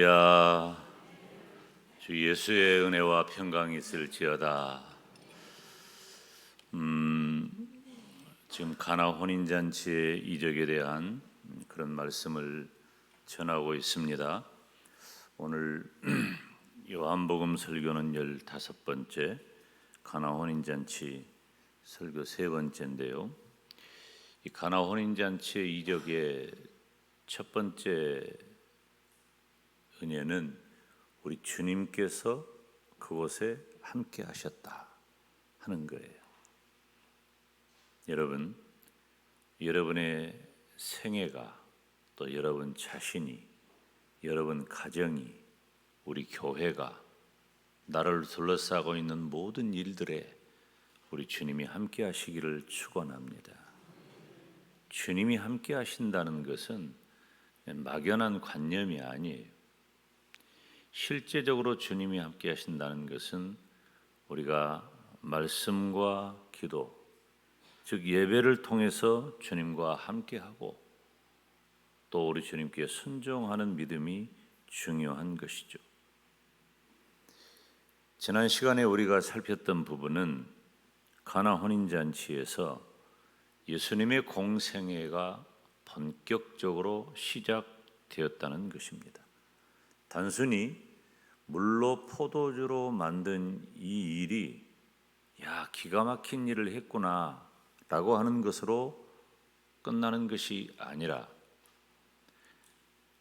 야, 주 예수의 은혜와 평강이 있을지어다. 지금 가나 혼인잔치의 이적에 대한 그런 말씀을 전하고 있습니다. 오늘 요한복음 설교는 15번째, 가나 혼인잔치 설교 3번째인데요. 이 가나 혼인잔치의 이적의 첫 번째 은혜는 우리 주님께서 그곳에 함께 하셨다 하는 거예요. 여러분, 여러분의 생애가, 또 여러분 자신이, 여러분 가정이, 우리 교회가, 나를 둘러싸고 있는 모든 일들에 우리 주님이 함께 하시기를 축원합니다. 주님이 함께 하신다는 것은 막연한 관념이 아니에요. 실제적으로 주님이 함께 하신다는 것은 우리가 말씀과 기도, 즉 예배를 통해서 주님과 함께하고 또 우리 주님께 순종하는 믿음이 중요한 것이죠. 지난 시간에 우리가 살폈던 부분은 가나 혼인잔치에서 예수님의 공생애가 본격적으로 시작되었다는 것입니다. 단순히 물로 포도주로 만든 이 일이 기가 막힌 일을 했구나 라고 하는 것으로 끝나는 것이 아니라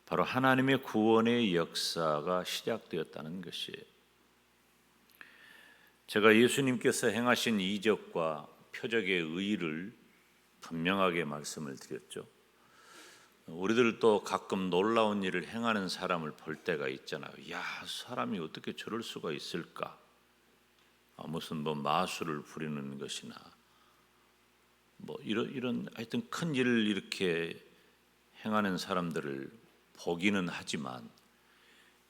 바로 하나님의 구원의 역사가 시작되었다는 것이에요. 제가 예수님께서 행하신 이적과 표적의 의의를 분명하게 말씀을 드렸죠. 우리들도 가끔 놀라운 일을 행하는 사람을 볼 때가 있잖아요. 사람이 어떻게 저럴 수가 있을까? 무슨 마술을 부리는 것이나 이런 하여튼 큰 일을 이렇게 행하는 사람들을 보기는 하지만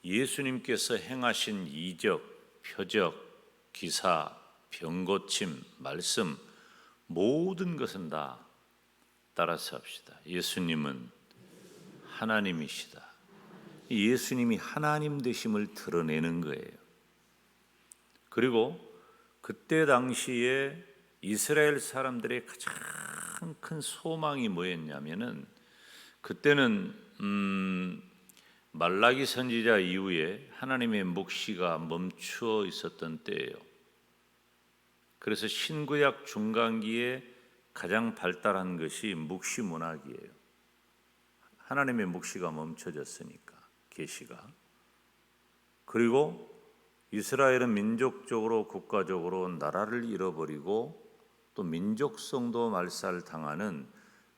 예수님께서 행하신 이적, 표적, 기사, 병고침, 말씀 모든 것은 다 따라서 합시다. 예수님은 하나님이시다. 예수님이 하나님 되심을 드러내는 거예요. 그리고 그때 당시에 이스라엘 사람들의 가장 큰 소망이 뭐였냐면은 그때는 말라기 선지자 이후에 하나님의 묵시가 멈추어 있었던 때예요. 그래서 신구약 중간기에 가장 발달한 것이 묵시 문학이에요. 하나님의 묵시가 멈춰졌으니까, 계시가. 그리고 이스라엘은 민족적으로, 국가적으로 나라를 잃어버리고 또 민족성도 말살당하는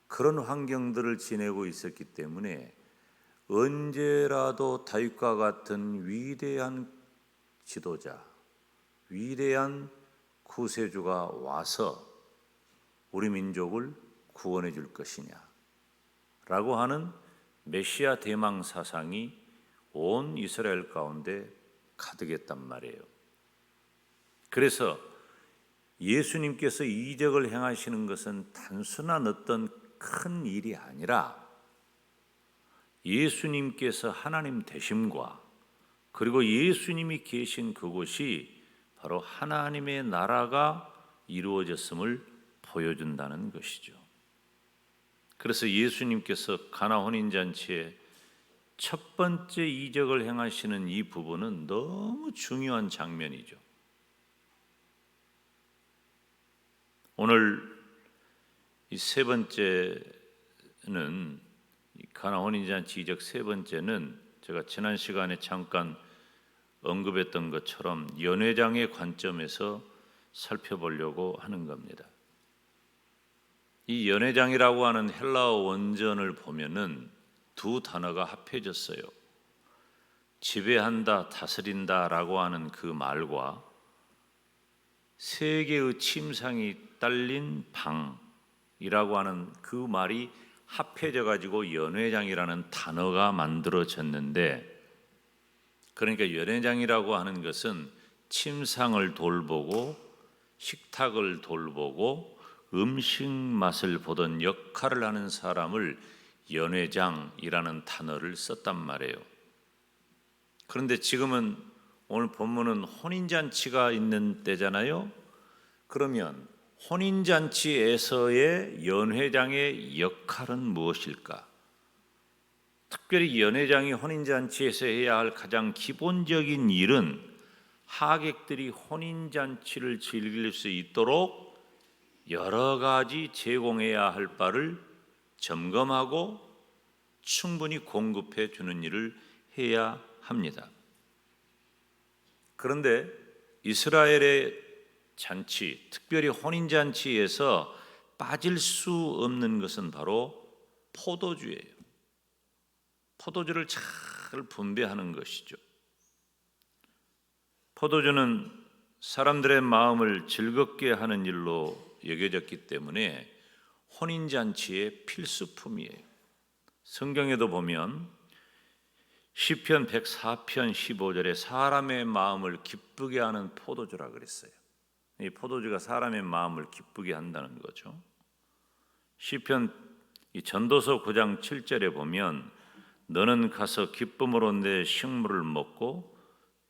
그런 환경들을 지내고 있었기 때문에 언제라도 다윗과 같은 위대한 지도자, 위대한 구세주가 와서 우리 민족을 구원해 줄 것이냐 라고 하는 메시아 대망 사상이 온 이스라엘 가운데 가득했단 말이에요. 그래서 예수님께서 이적을 행하시는 것은 단순한 어떤 큰 일이 아니라 예수님께서 하나님 되심과 그리고 예수님이 계신 그곳이 바로 하나님의 나라가 이루어졌음을 보여준다는 것이죠. 그래서 예수님께서 가나 혼인잔치에 첫 번째 이적을 행하시는 이 부분은 너무 중요한 장면이죠. 오늘 이 세 번째는 가나 혼인잔치 이적 세 번째는 제가 지난 시간에 잠깐 언급했던 것처럼 연회장의 관점에서 살펴보려고 하는 겁니다. 이 연회장이라고 하는 헬라어 원전을 보면은 두 단어가 합해졌어요. 지배한다, 다스린다라고 하는 그 말과 세 개의 침상이 딸린 방이라고 하는 그 말이 합해져 가지고 연회장이라는 단어가 만들어졌는데, 그러니까 연회장이라고 하는 것은 침상을 돌보고 식탁을 돌보고 음식 맛을 보던 역할을 하는 사람을 연회장이라는 단어를 썼단 말이에요. 그런데 지금은 오늘 본문은 혼인잔치가 있는 때잖아요. 그러면 혼인잔치에서의 연회장의 역할은 무엇일까? 특별히 연회장이 혼인잔치에서 해야 할 가장 기본적인 일은 하객들이 혼인잔치를 즐길 수 있도록 여러 가지 제공해야 할 바를 점검하고 충분히 공급해 주는 일을 해야 합니다. 그런데 이스라엘의 잔치, 특별히 혼인잔치에서 빠질 수 없는 것은 바로 포도주예요. 포도주를 잘 분배하는 것이죠. 포도주는 사람들의 마음을 즐겁게 하는 일로 여겨졌기 때문에 혼인잔치의 필수품이에요. 성경에도 보면 시편 104편 15절에 사람의 마음을 기쁘게 하는 포도주라 그랬어요. 이 포도주가 사람의 마음을 기쁘게 한다는 거죠. 시편 전도서 9장 7절에 보면 너는 가서 기쁨으로 내 식물을 먹고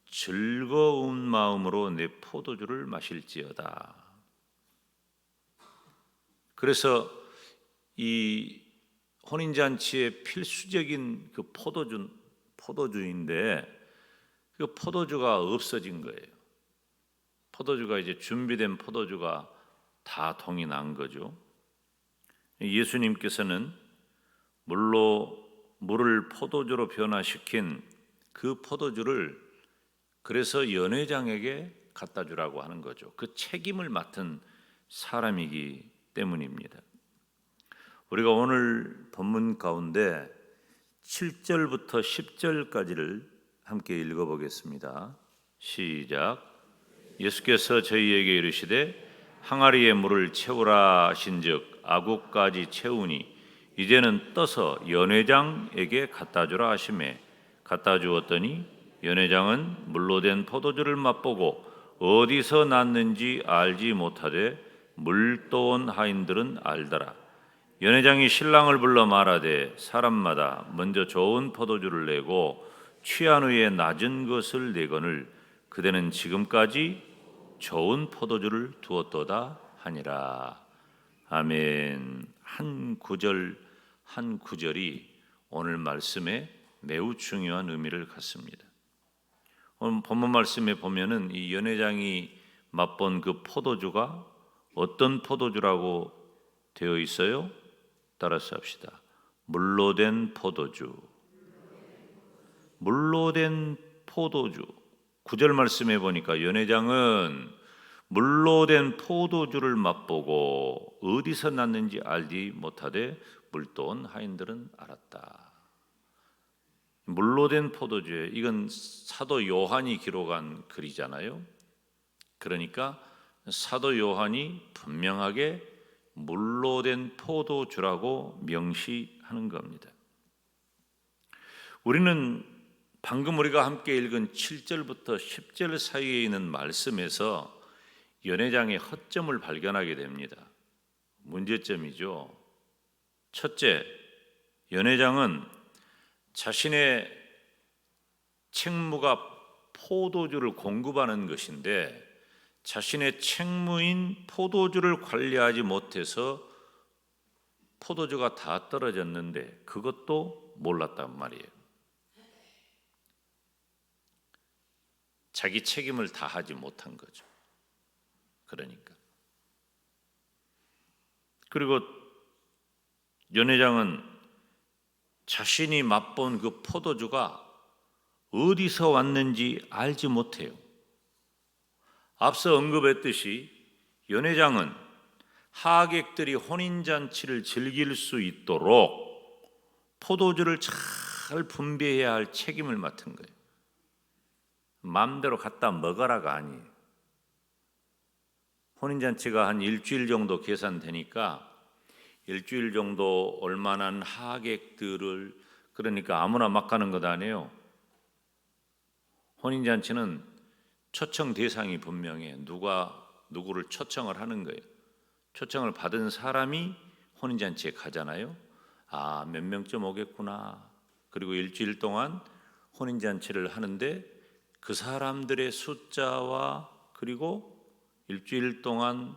즐거운 마음으로 내 포도주를 마실지어다. 그래서 이 혼인잔치의 필수적인 그 포도주인데 그 포도주가 없어진 거예요. 포도주가 이제 준비된 포도주가 다 동이 난 거죠. 예수님께서는 물을 포도주로 변화시킨 그 포도주를 그래서 연회장에게 갖다 주라고 하는 거죠. 그 책임을 맡은 사람이기 때문입니다. 우리가 오늘 본문 가운데 7절부터 10절까지를 함께 읽어보겠습니다. 시작. 예수께서 저희에게 이르시되 항아리에 물을 채우라 하신즉 아구까지 채우니 이제는 떠서 연회장에게 갖다 주라 하시매 갖다 주었더니 연회장은 물로 된 포도주를 맛보고 어디서 났는지 알지 못하되 물 떠온 하인들은 알더라. 연회장이 신랑을 불러 말하되 사람마다 먼저 좋은 포도주를 내고 취한 후에 낮은 것을 내거늘 그대는 지금까지 좋은 포도주를 두었도다 하니라. 아멘. 한 구절 한 구절이 오늘 말씀에 매우 중요한 의미를 갖습니다. 오늘 본문 말씀에 보면은 이 연회장이 맛본 그 포도주가 어떤 포도주라고 되어 있어요? 따라서 합시다. 물로 된 포도주. 물로 된 포도주. 9절 말씀해 보니까 연회장은 물로 된 포도주를 맛보고 어디서 났는지 알지 못하되 물떠온 하인들은 알았다. 물로 된 포도주에 이건 사도 요한이 기록한 글이잖아요. 그러니까 사도 요한이 분명하게 물로 된 포도주라고 명시하는 겁니다. 우리는 방금 우리가 함께 읽은 7절부터 10절 사이에 있는 말씀에서 연회장의 허점을 발견하게 됩니다. 문제점이죠. 첫째, 연회장은 자신의 책무가 포도주를 공급하는 것인데 자신의 책무인 포도주를 관리하지 못해서 포도주가 다 떨어졌는데 그것도 몰랐단 말이에요. 자기 책임을 다하지 못한 거죠. 그러니까. 그리고 연회장은 자신이 맛본 그 포도주가 어디서 왔는지 알지 못해요. 앞서 언급했듯이 연회장은 하객들이 혼인잔치를 즐길 수 있도록 포도주를 잘 분배해야 할 책임을 맡은 거예요. 마음대로 갖다 먹어라가 아니에요. 혼인잔치가 한 일주일 정도 계산되니까 일주일 정도 올만한 하객들을 그러니까 아무나 막 가는 것 아니에요. 혼인잔치는 초청 대상이 분명해. 누구를 초청을 하는 거예요. 초청을 받은 사람이 혼인잔치에 가잖아요. 아, 몇 명쯤 오겠구나. 그리고 일주일 동안 혼인잔치를 하는데 그 사람들의 숫자와 그리고 일주일 동안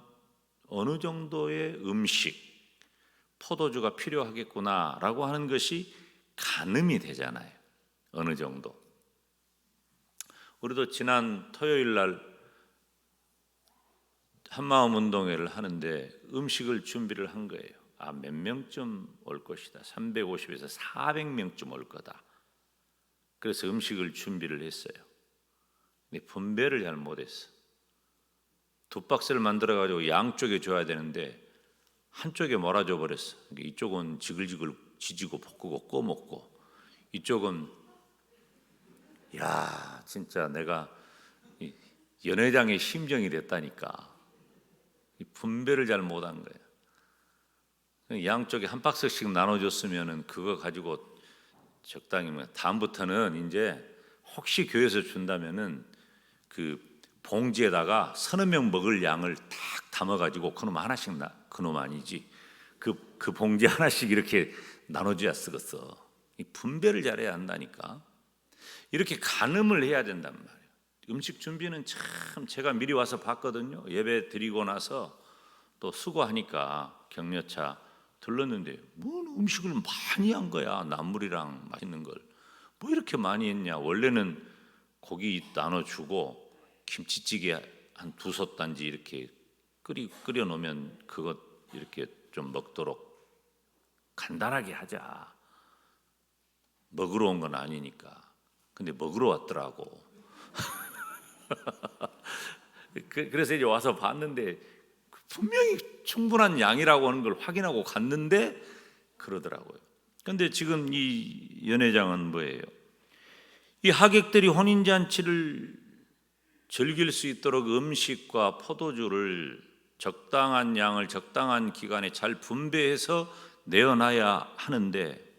어느 정도의 음식, 포도주가 필요하겠구나라고 하는 것이 가늠이 되잖아요. 어느 정도. 우리도 지난 토요일 날 한마음 운동회를 하는데 음식을 준비를 한 거예요. 몇 명쯤 올 것이다. 350에서 400명쯤 올 거다. 그래서 음식을 준비를 했어요. 근데 분배를 잘 못했어. 2박스를 만들어가지고 양쪽에 줘야 되는데 한쪽에 몰아줘 버렸어. 이쪽은 지글지글 지지고 볶고 구워 먹고, 이쪽은 진짜 내가 연회장의 심정이 됐다니까. 분배를 잘 못한 거예요. 양쪽에 한 박스씩 나눠줬으면은 그거 가지고 적당히 다음부터는 이제 혹시 교회에서 준다면은 그 봉지에다가 서너 명 먹을 양을 딱 담아가지고 그놈 하나씩 그놈 아니지 그 봉지 하나씩 이렇게 나눠줘야 쓰겠어. 이 분배를 잘해야 한다니까. 이렇게 가늠을 해야 된단 말이에요. 음식 준비는 참 제가 미리 와서 봤거든요. 예배 드리고 나서 또 수고하니까 격려차 들렀는데 뭐 음식을 많이 한 거야. 나물이랑 맛있는 걸 뭐 이렇게 많이 했냐. 원래는 고기 나눠주고 김치찌개 한 2솥단지 이렇게 끓여 놓으면 그것 이렇게 좀 먹도록 간단하게 하자. 먹으러 온 건 아니니까. 근데 먹으러 왔더라고. 그래서 이제 와서 봤는데 분명히 충분한 양이라고 하는 걸 확인하고 갔는데 그러더라고요. 그런데 지금 이 연회장은 뭐예요? 이 하객들이 혼인잔치를 즐길 수 있도록 음식과 포도주를 적당한 양을 적당한 기간에 잘 분배해서 내어놔야 하는데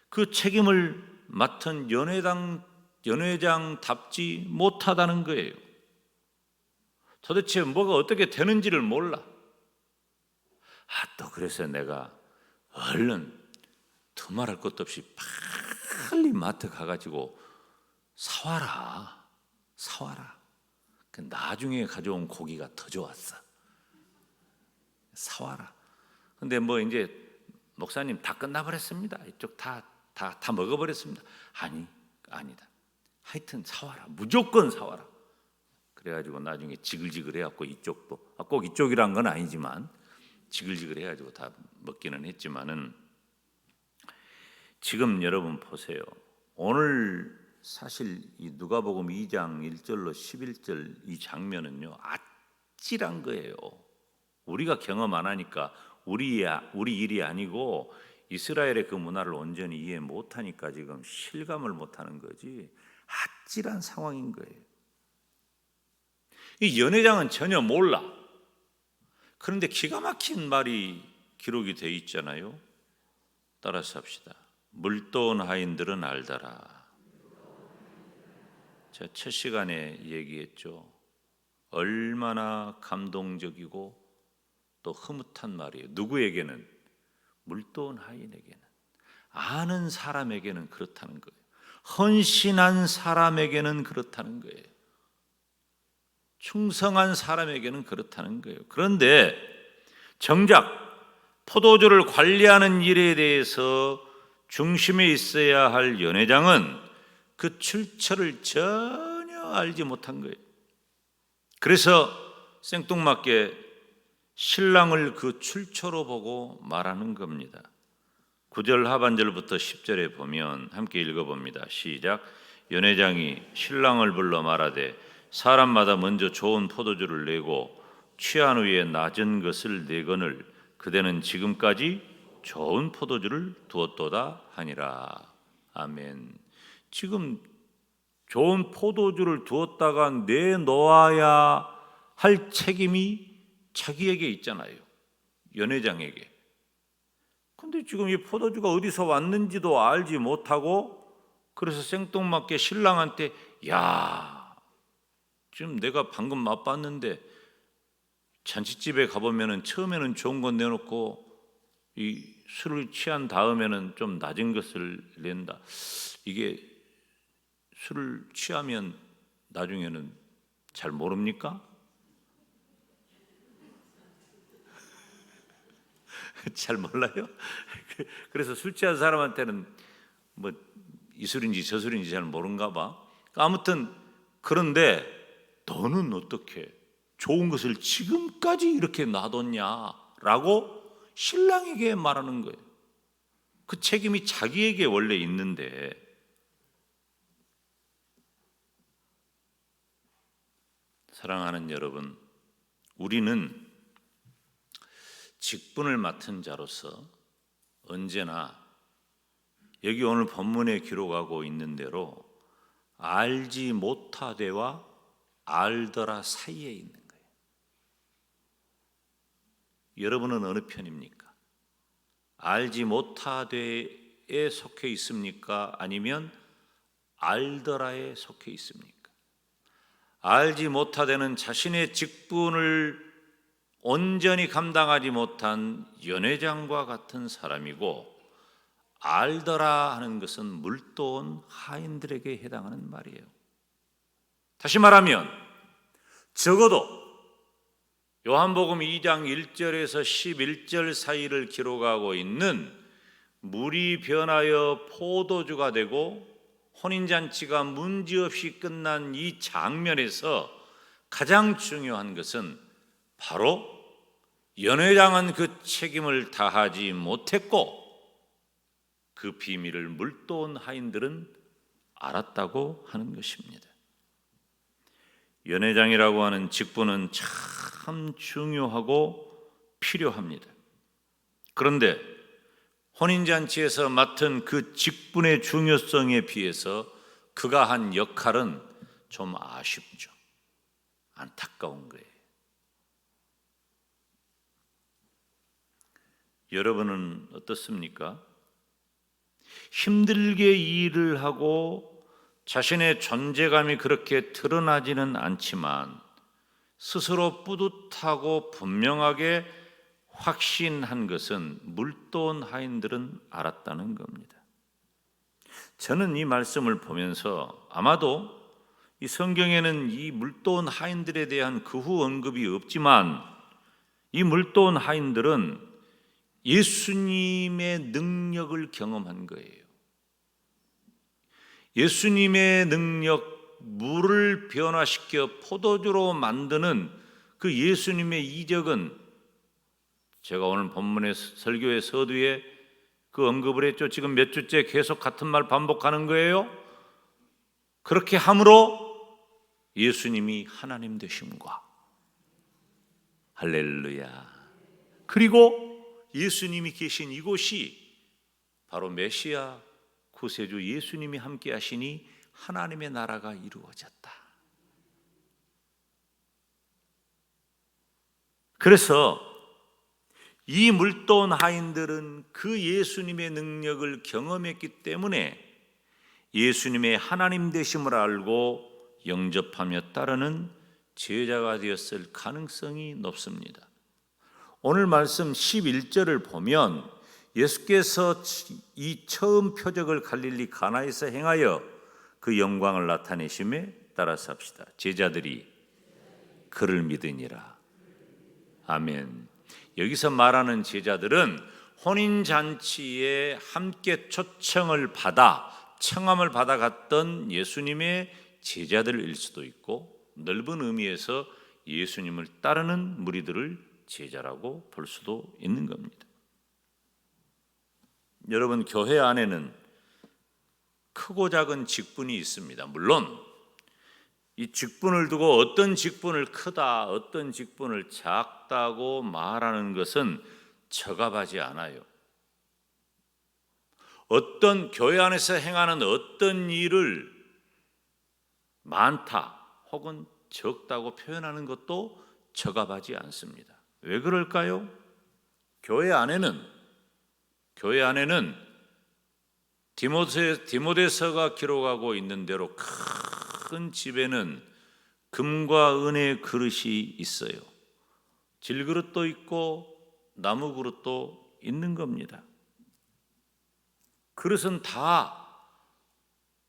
그 책임을 맡은 연회장답지 못하다는 거예요. 도대체 뭐가 어떻게 되는지를 몰라. 또 그래서 내가 얼른 두말할 것도 없이 빨리 마트 가가지고 사와라. 나중에 가져온 고기가 더 좋았어. 사와라. 근데 뭐 이제 목사님 다 끝나버렸습니다. 이쪽 다 먹어버렸습니다. 아니다. 하여튼 사와라. 무조건 사와라. 그래가지고 나중에 지글지글 해갖고 이쪽도 꼭 이쪽이란 건 아니지만 지글지글 해가지고 다 먹기는 했지만은 지금 여러분 보세요. 오늘 사실 이 누가복음 2장 1절로 11절 이 장면은요 아찔한 거예요. 우리가 경험 안 하니까 우리 일이 아니고 이스라엘의 그 문화를 온전히 이해 못하니까 지금 실감을 못하는 거지 아찔한 상황인 거예요. 이 연회장은 전혀 몰라. 그런데 기가 막힌 말이 기록이 돼 있잖아요. 따라서 합시다. 물도온 하인들은 알더라. 제가 첫 시간에 얘기했죠. 얼마나 감동적이고 또 흐뭇한 말이에요. 누구에게는? 물도온 하인에게는. 아는 사람에게는 그렇다는 거예요. 헌신한 사람에게는 그렇다는 거예요. 충성한 사람에게는 그렇다는 거예요. 그런데 정작 포도주를 관리하는 일에 대해서 중심에 있어야 할 연회장은 그 출처를 전혀 알지 못한 거예요. 그래서 생뚱맞게 신랑을 그 출처로 보고 말하는 겁니다. 9절 하반절부터 10절에 보면 함께 읽어봅니다. 시작. 연회장이 신랑을 불러 말하되 사람마다 먼저 좋은 포도주를 내고 취한 후에 낮은 것을 내거늘 그대는 지금까지 좋은 포도주를 두었도다 하니라. 아멘. 지금 좋은 포도주를 두었다가 내놓아야 할 책임이 자기에게 있잖아요. 연회장에게. 근데 지금 이 포도주가 어디서 왔는지도 알지 못하고 그래서 생뚱맞게 신랑한테 지금 내가 방금 맛봤는데 잔치집에 가보면은 처음에는 좋은 건 내놓고 이 술을 취한 다음에는 좀 낮은 것을 낸다. 이게 술을 취하면 나중에는 잘 모릅니까? 잘 몰라요? 그래서 술 취한 사람한테는 뭐 이술인지 저술인지 잘 모른가 봐. 아무튼 그런데 너는 어떻게 좋은 것을 지금까지 이렇게 놔뒀냐라고 신랑에게 말하는 거예요. 그 책임이 자기에게 원래 있는데, 사랑하는 여러분, 우리는 직분을 맡은 자로서 언제나 여기 오늘 본문에 기록하고 있는 대로 알지 못하되와 알더라 사이에 있는 거예요. 여러분은 어느 편입니까? 알지 못하되에 속해 있습니까? 아니면 알더라에 속해 있습니까? 알지 못하되는 자신의 직분을 온전히 감당하지 못한 연회장과 같은 사람이고, 알더라 하는 것은 물도온 하인들에게 해당하는 말이에요. 다시 말하면 적어도 요한복음 2장 1절에서 11절 사이를 기록하고 있는 물이 변하여 포도주가 되고 혼인잔치가 문제없이 끝난 이 장면에서 가장 중요한 것은 바로 연회장은 그 책임을 다하지 못했고 그 비밀을 물도온 하인들은 알았다고 하는 것입니다. 연회장이라고 하는 직분은 참 중요하고 필요합니다. 그런데 혼인잔치에서 맡은 그 직분의 중요성에 비해서 그가 한 역할은 좀 아쉽죠. 안타까운 거예요. 여러분은 어떻습니까? 힘들게 일을 하고 자신의 존재감이 그렇게 드러나지는 않지만 스스로 뿌듯하고 분명하게 확신한 것은 물도온 하인들은 알았다는 겁니다. 저는 이 말씀을 보면서 아마도 이 성경에는 이 물도온 하인들에 대한 그 후 언급이 없지만 이 물도온 하인들은 예수님의 능력을 경험한 거예요. 예수님의 능력, 물을 변화시켜 포도주로 만드는 그 예수님의 이적은 제가 오늘 본문의 설교의 서두에 그 언급을 했죠. 지금 몇 주째 계속 같은 말 반복하는 거예요. 그렇게 함으로 예수님이 하나님 되심과 할렐루야. 그리고 예수님이 계신 이곳이 바로 메시아 구세주 예수님이 함께 하시니 하나님의 나라가 이루어졌다. 그래서 이 물도온 하인들은 그 예수님의 능력을 경험했기 때문에 예수님의 하나님 되심을 알고 영접하며 따르는 제자가 되었을 가능성이 높습니다. 오늘 말씀 11절을 보면 예수께서 이 처음 표적을 갈릴리 가나에서 행하여 그 영광을 나타내심에 따라서 합시다. 제자들이 그를 믿으니라. 아멘. 여기서 말하는 제자들은 혼인잔치에 함께 초청을 받아 청함을 받아갔던 예수님의 제자들일 수도 있고 넓은 의미에서 예수님을 따르는 무리들을 제자라고 볼 수도 있는 겁니다. 여러분, 교회 안에는 크고 작은 직분이 있습니다. 물론 이 직분을 두고 어떤 직분을 크다, 어떤 직분을 작다고 말하는 것은 적합하지 않아요. 어떤 교회 안에서 행하는 어떤 일을 많다 혹은 적다고 표현하는 것도 적합하지 않습니다. 왜 그럴까요? 교회 안에는 디모데서가 기록하고 있는 대로 큰 집에는 금과 은의 그릇이 있어요. 질그릇도 있고 나무 그릇도 있는 겁니다. 그릇은 다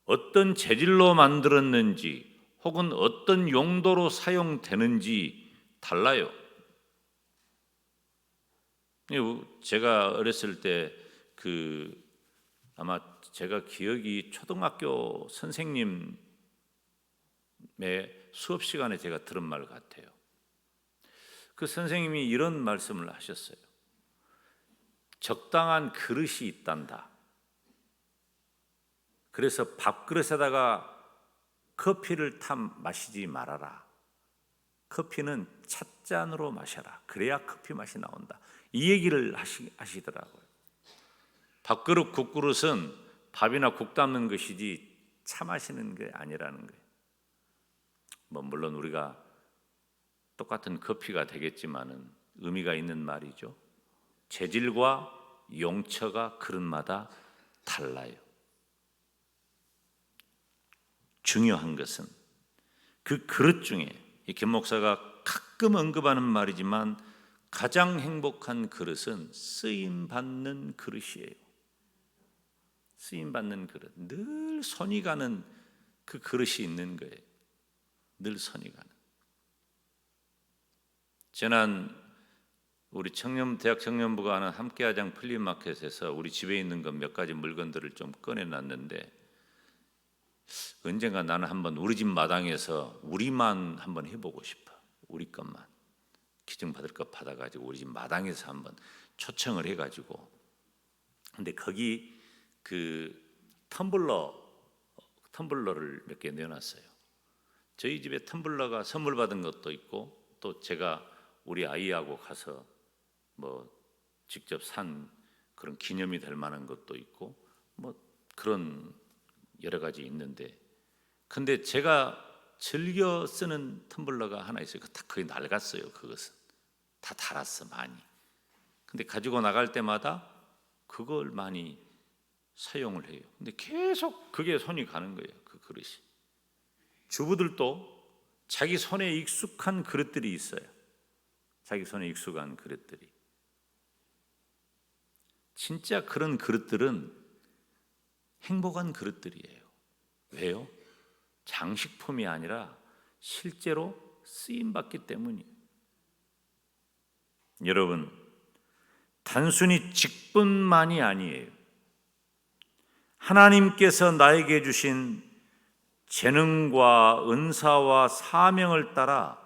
어떤 재질로 만들었는지 혹은 어떤 용도로 사용되는지 달라요. 제가 어렸을 때 아마 제가 기억이 초등학교 선생님의 수업 시간에 제가 들은 말 같아요. 그 선생님이 이런 말씀을 하셨어요. 적당한 그릇이 있단다. 그래서 밥그릇에다가 커피를 마시지 말아라. 커피는 찻잔으로 마셔라. 그래야 커피 맛이 나온다. 이 얘기를 하시더라고요. 밥그릇, 국그릇은 밥이나 국 담는 것이지 차 마시는 게 아니라는 거예요. 물론 우리가 똑같은 커피가 되겠지만은 의미가 있는 말이죠. 재질과 용처가 그릇마다 달라요. 중요한 것은 그 그릇 중에 김 목사가 가끔 언급하는 말이지만 가장 행복한 그릇은 쓰임 받는 그릇이에요. 쓰임 받는 그릇, 늘 손이 가는 그 그릇이 있는 거예요. 늘 손이 가는. 지난 우리 대학 청년부가 하는 함께하장 플리마켓에서 우리 집에 있는 것 몇 가지 물건들을 좀 꺼내놨는데, 언젠가 나는 한번 우리 집 마당에서 우리만 한번 해보고 싶어. 우리 것만 기증받을 것 받아가지고 우리 집 마당에서 한번 초청을 해가지고. 근데 거기 그 텀블러를 몇 개 내놨어요. 저희 집에 텀블러가 선물 받은 것도 있고, 또 제가 우리 아이하고 가서 직접 산 그런 기념이 될 만한 것도 있고, 그런 여러 가지 있는데, 근데 제가 즐겨 쓰는 텀블러가 하나 있어요. 다 거의 낡았어요. 그것은 다 닳았어 많이. 근데 가지고 나갈 때마다 그걸 많이 사용을 해요. 근데 계속 그게 손이 가는 거예요. 그 그릇이. 주부들도 자기 손에 익숙한 그릇들이 있어요. 자기 손에 익숙한 그릇들이. 진짜 그런 그릇들은 행복한 그릇들이에요. 왜요? 장식품이 아니라 실제로 쓰임받기 때문이에요. 여러분, 단순히 직분만이 아니에요. 하나님께서 나에게 주신 재능과 은사와 사명을 따라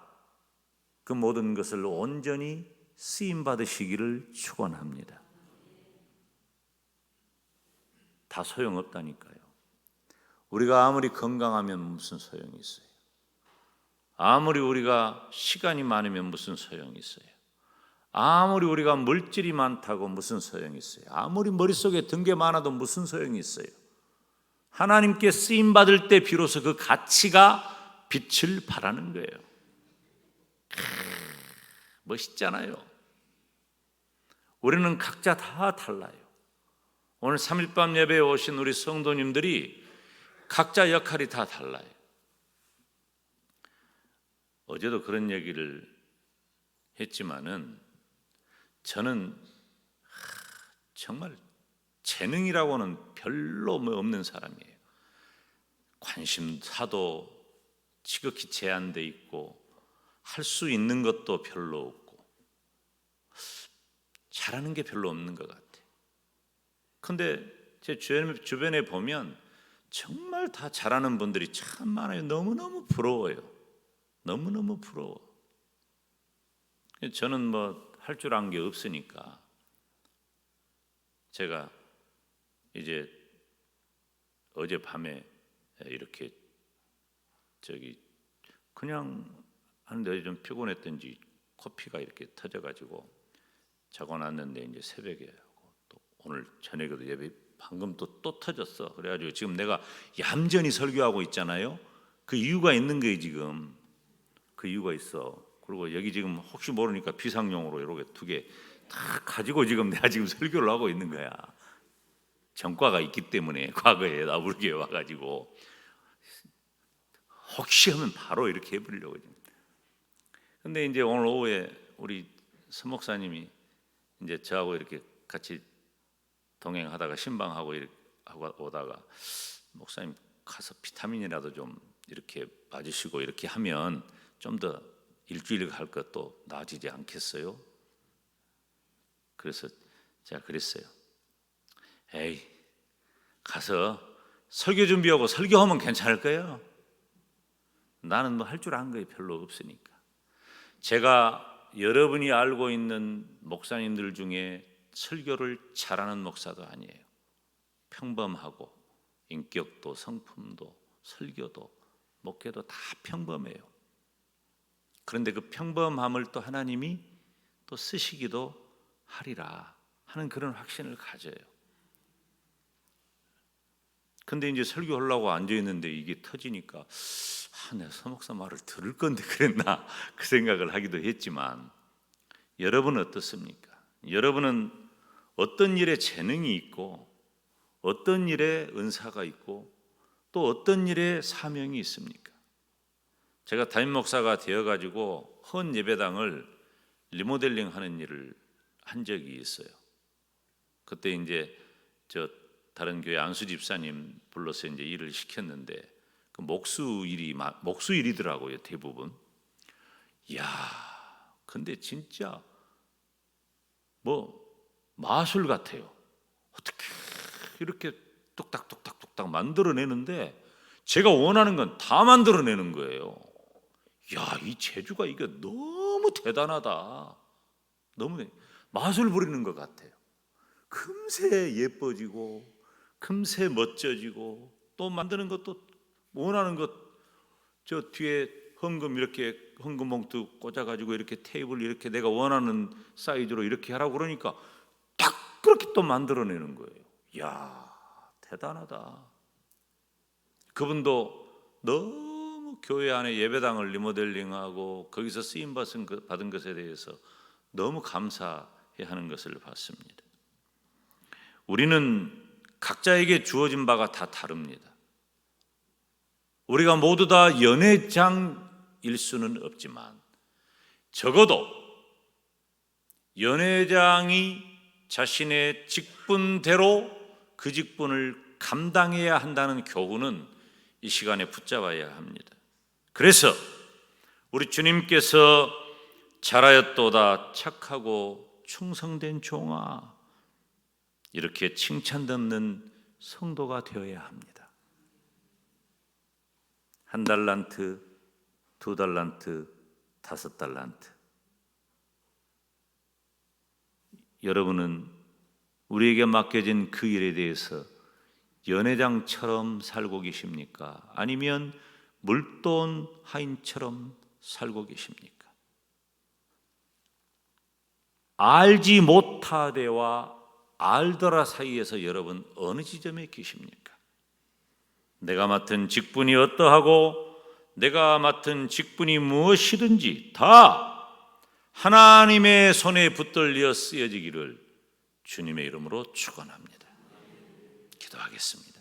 그 모든 것을 온전히 쓰임받으시기를 축원합니다. 다 소용없다니까요. 우리가 아무리 건강하면 무슨 소용이 있어요? 아무리 우리가 시간이 많으면 무슨 소용이 있어요? 아무리 우리가 물질이 많다고 무슨 소용이 있어요? 아무리 머릿속에 든 게 많아도 무슨 소용이 있어요? 하나님께 쓰임받을 때 비로소 그 가치가 빛을 발하는 거예요. 멋있잖아요. 우리는 각자 다 달라요. 오늘 3일밤 예배에 오신 우리 성도님들이 각자 역할이 다 달라요. 어제도 그런 얘기를 했지만은 저는 정말 재능이라고는 별로 없는 사람이에요. 관심사도 지극히 제한돼 있고 할 수 있는 것도 별로 없고 잘하는 게 별로 없는 것 같아요. 근데 제 주변에 보면 정말 다 잘하는 분들이 참 많아요. 너무너무 부러워요. 너무너무 부러워. 저는 할 줄 아는 게 없으니까 제가 이제 어젯밤에 이렇게 그냥 하는데 좀 피곤했던지 코피가 이렇게 터져가지고 자고 났는데 이제 새벽에 또 오늘 저녁에도 예배 방금 또 터졌어. 그래가지고 지금 내가 얌전히 설교하고 있잖아요. 그 이유가 있는 거예요. 지금 그 이유가 있어. 그리고 여기 지금 혹시 모르니까 비상용으로 이렇게 2개 다 가지고 지금 내가 지금 설교를 하고 있는 거야. 전과가 있기 때문에 과거에 나부르게 와가지고 혹시 하면 바로 이렇게 해버리려고. 근데 이제 오늘 오후에 우리 서 목사님이 이제 저하고 이렇게 같이 동행하다가 신방하고 이렇게 하고 오다가 목사님 가서 비타민이라도 좀 이렇게 맞으시고 이렇게 하면 좀 더 일주일 갈 것도 나아지지 않겠어요? 그래서 제가 그랬어요. 에이, 가서 설교 준비하고 설교하면 괜찮을 거예요. 나는 뭐 할 줄 아는 게 별로 없으니까. 제가 여러분이 알고 있는 목사님들 중에 설교를 잘하는 목사도 아니에요. 평범하고 인격도 성품도 설교도 목회도 다 평범해요. 그런데 그 평범함을 또 하나님이 또 쓰시기도 하리라 하는 그런 확신을 가져요. 근데 이제 설교하려고 앉아있는데 이게 터지니까 내가 서목사 말을 들을 건데 그랬나 그 생각을 하기도 했지만, 여러분은 어떻습니까? 여러분은 어떤 일에 재능이 있고 어떤 일에 은사가 있고 또 어떤 일에 사명이 있습니까? 제가 담임 목사가 되어가지고 헌 예배당을 리모델링하는 일을 한 적이 있어요. 그때 이제 다른 교회 안수 집사님 불러서 이제 일을 시켰는데 그 목수 일이더라고요, 대부분. 이야, 근데 진짜 뭐 마술 같아요. 어떻게 이렇게 뚝딱뚝딱뚝딱 만들어내는데 제가 원하는 건 다 만들어내는 거예요. 야, 이 재주가 이게 너무 대단하다. 너무 마술 부리는 것 같아요. 금세 예뻐지고 금세 멋져지고 또 만드는 것도 원하는 것, 저 뒤에 헌금 이렇게 헌금 봉투 꽂아가지고 이렇게 테이블 이렇게 내가 원하는 사이즈로 이렇게 하라고 그러니까 딱 그렇게 또 만들어내는 거예요. 이야, 대단하다. 그분도 너무 교회 안에 예배당을 리모델링하고 거기서 쓰임 받은 것에 대해서 너무 감사해 하는 것을 봤습니다. 우리는 각자에게 주어진 바가 다 다릅니다. 우리가 모두 다 연회장일 수는 없지만 적어도 연회장이 자신의 직분대로 그 직분을 감당해야 한다는 교훈은 이 시간에 붙잡아야 합니다. 그래서 우리 주님께서 잘하였도다 착하고 충성된 종아, 이렇게 칭찬 듣는 성도가 되어야 합니다. 1달란트, 2달란트, 5달란트. 여러분은 우리에게 맡겨진 그 일에 대해서 연회장처럼 살고 계십니까? 아니면 물돈 하인처럼 살고 계십니까? 알지 못하되와 알더라 사이에서 여러분 어느 지점에 계십니까? 내가 맡은 직분이 어떠하고 내가 맡은 직분이 무엇이든지 다 하나님의 손에 붙들려 쓰여지기를 주님의 이름으로 축원합니다. 기도하겠습니다.